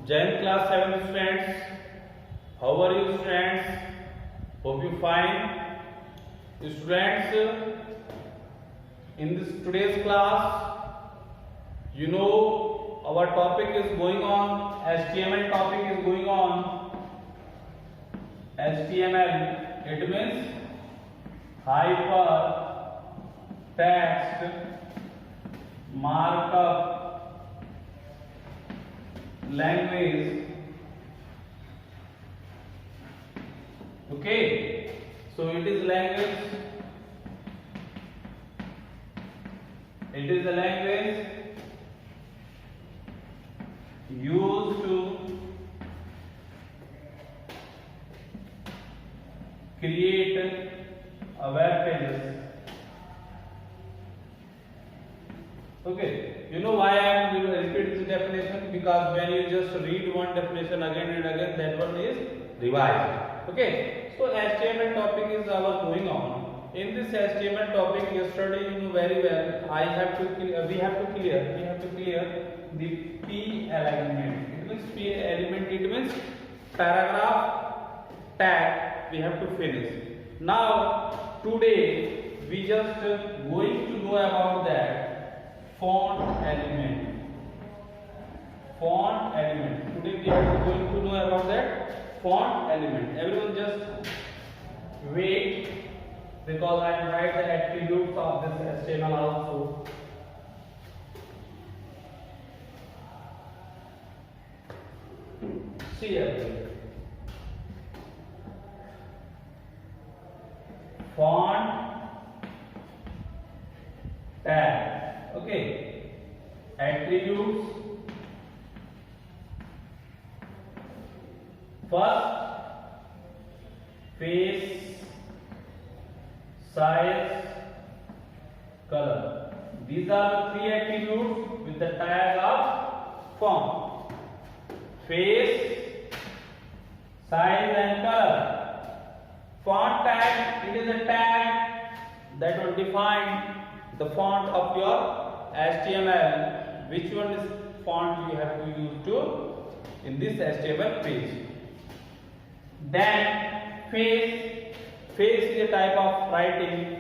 Jain class 7 students, how are you students? Hope you fine. Students, in this today's class, you know our topic is going on, HTML topic is going on. HTML, it means hyper text markup language. Okay, so it is language. It is a language used to create a web pages. Okay, you know why I am repeating the definition? Because when you just read one definition again and again, that one is revised. Okay, so HTML topic is our going on. In this HTML topic, yesterday you know very well. We have to clear the P element. It means P element. It means paragraph tag. We have to finish. Now today we just going to know about that font element. Font element. Today we are going to know about that font element. Everyone just wait, because I will write the attributes of this HTML also. See here. Font tag. Okay. Attributes. First, face, size, color. These are the three attributes with the tag of font. Face, size and color. Font tag, it is a tag that will define the font of your HTML. Which one is font you have to use to in this HTML page. Then face is a type of writing.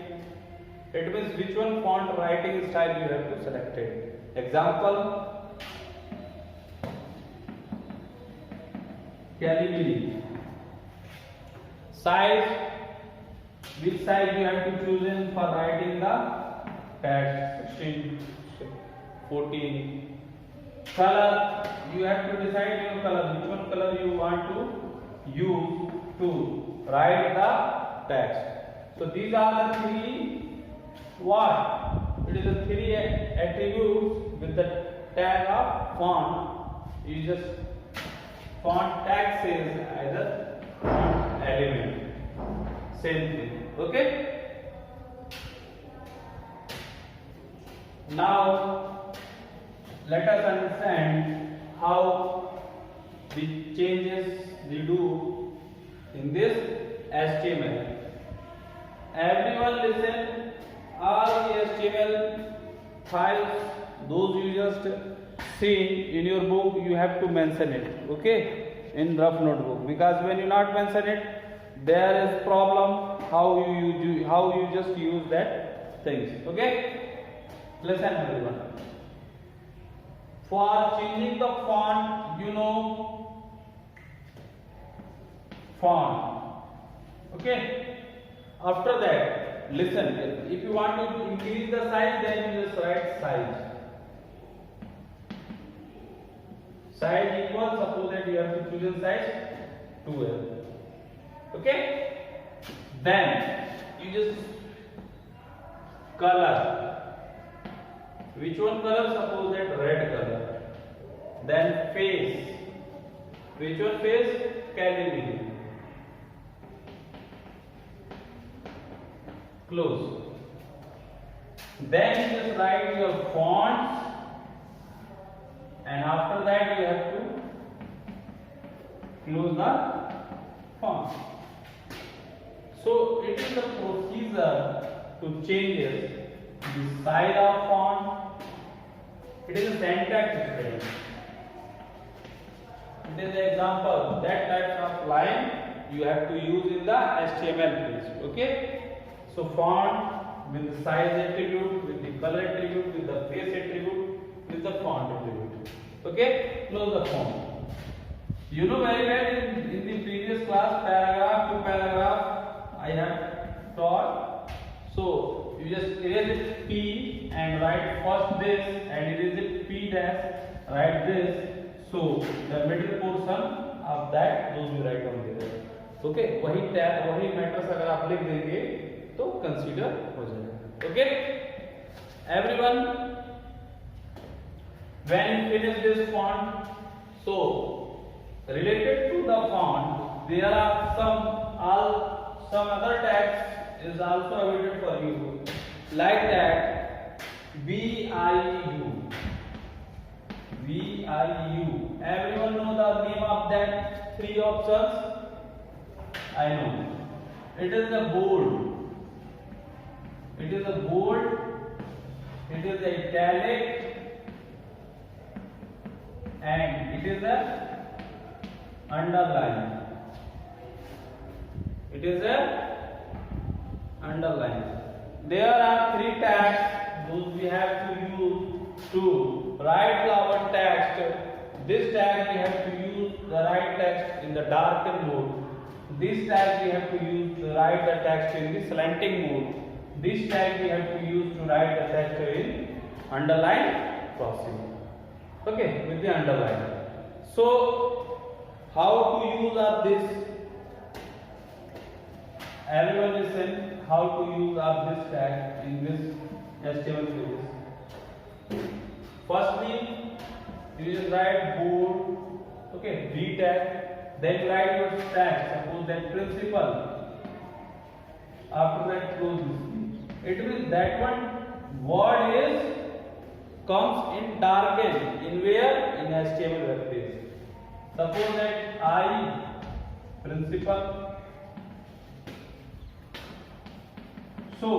It means which one font writing style you have to select it. Example, Calibri. Size, which size you have to choose in for writing the text, 16, 14. Color, you have to decide your color, which one color you want to use to write the text. So these are the three what? It is the three attributes with the tag of font. You just font tag says either font element. Same thing. Okay? Now let us understand how the changes we do in this HTML. Everyone listen, all the HTML files, those you just see in your book, you have to mention it, okay, in rough notebook, because when you not mention it, there is problem how you just use that things. Okay, listen everyone. For changing the font, you know, font. Okay. After that, listen. If you want to increase the size, then you just write size. Size equals, suppose that you have to choose a size 12. Okay. Then you just color. Which one color? Suppose that red color. Then face. Which one face? Calibri. Close. Then you just write your fonts, and after that you have to close the font. So it is the procedure to change the size of font. It is a syntax difference. It is the example. That types of line you have to use in the HTML page. Okay. So font with the size attribute, with the color attribute, with the face attribute, with the font attribute. Okay. Close the font. You know very well in the previous class, paragraph to paragraph I have taught. So you just erase it P and write first this, and erase it P dash, write this. So the middle portion of that those you write on there. Okay, वही matters अगर आप लिख देंगे तो consider हो जाएगा. Okay, everyone, when you finish this font, so related to the font, there are some other tags is also awaited for you, like that VIU. Everyone know the name of that three options? I know. It is a bold. It is a bold. It is a italic, and it is a underline. It is a underline. There are three tags those we have to use to write our text. This tag we have to use the write text in the darken mode. This tag we have to use to write the text in the slanting mode. This tag we have to use to write the text in underline crossing. Okay, with the underline. So how to use of this? Everyone listen. How to use of this tag in this HTML pages? Firstly, you just write bold. Okay, V tag. Then write your tag. Suppose that principal. After that, close this. It means that one word is comes in darken. In where? In HTML web page. Suppose that I principal. So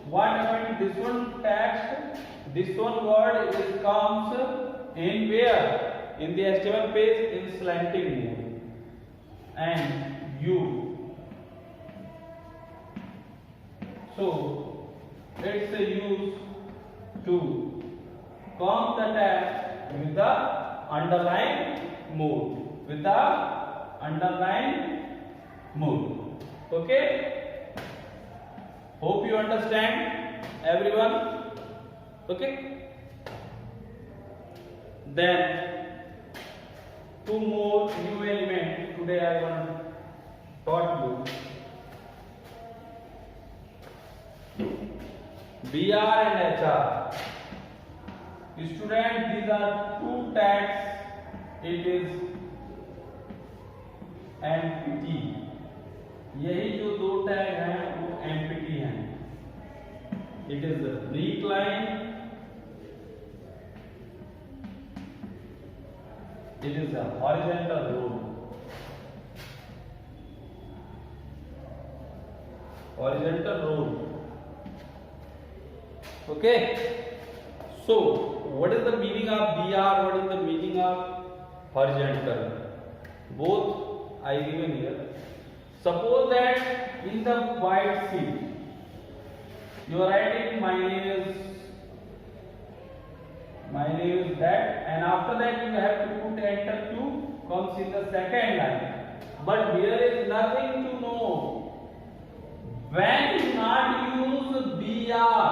what happened? This one text, this one word is comes in where? In the HTML page in slanting mode. And U. So it's a use to come the text with the underline mode. With the underline mode. Okay? Hope you understand, everyone. Okay? Then two more new elements today I want to taught you. BR and HR. Student, these are two tags. It is NPT. यही जो दो tag हैं वो empty हैं. It is break line, it is a horizontal road. Horizontal road. Okay. So what is the meaning of BR? What is the meaning of horizontal? Both I given here. Suppose that in the white sheet you are writing my name is that, and after that you have to put enter to comes in the second line. But here is nothing to know. When you not use BR,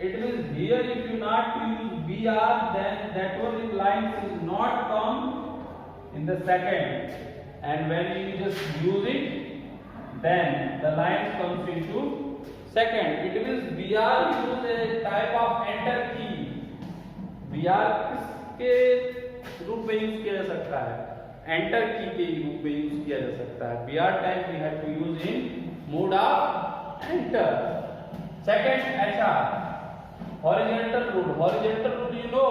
it means here if you not use BR, then that one line is not come in the second. And when you just use it, then the lines comes into second. It means BR use a type of enter key. BR किसके रूप में use किया जा सकता है? Enter की के रूप में यूज किया जा सकता है. BR type we have to use in mode of enter. Second, HR, horizontal road. Horizontal road, you know,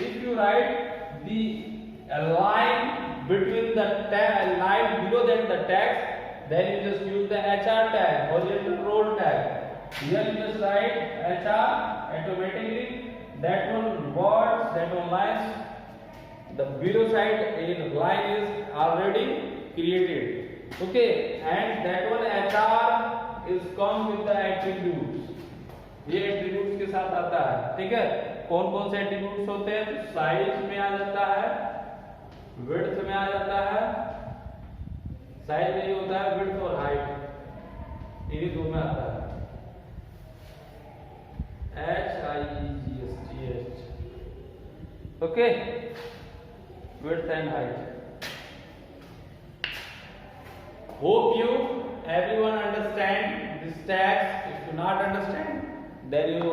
if you write the line between the tag, line below that the text, then you just use the HR tag, horizontal road tag. Here you just write HR automatically. That one words, that one lines The below side in line is already created. Okay, and that one HR is come with the attributes. ये attributes के साथ आता है, ठीक है। कौन कौन से attributes होते हैं? साइज में आ जाता है, विड्थ में आ जाता है। साइज में ये होता है विड्थ और हाइट, इन्हीं दो में आता है। HIEGSTH, okay, width and height. Hope you everyone understand this tags. If you not understand, then you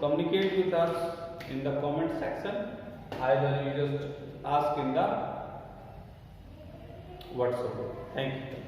communicate with us in the comment section. Either you just ask in the WhatsApp. Thank you.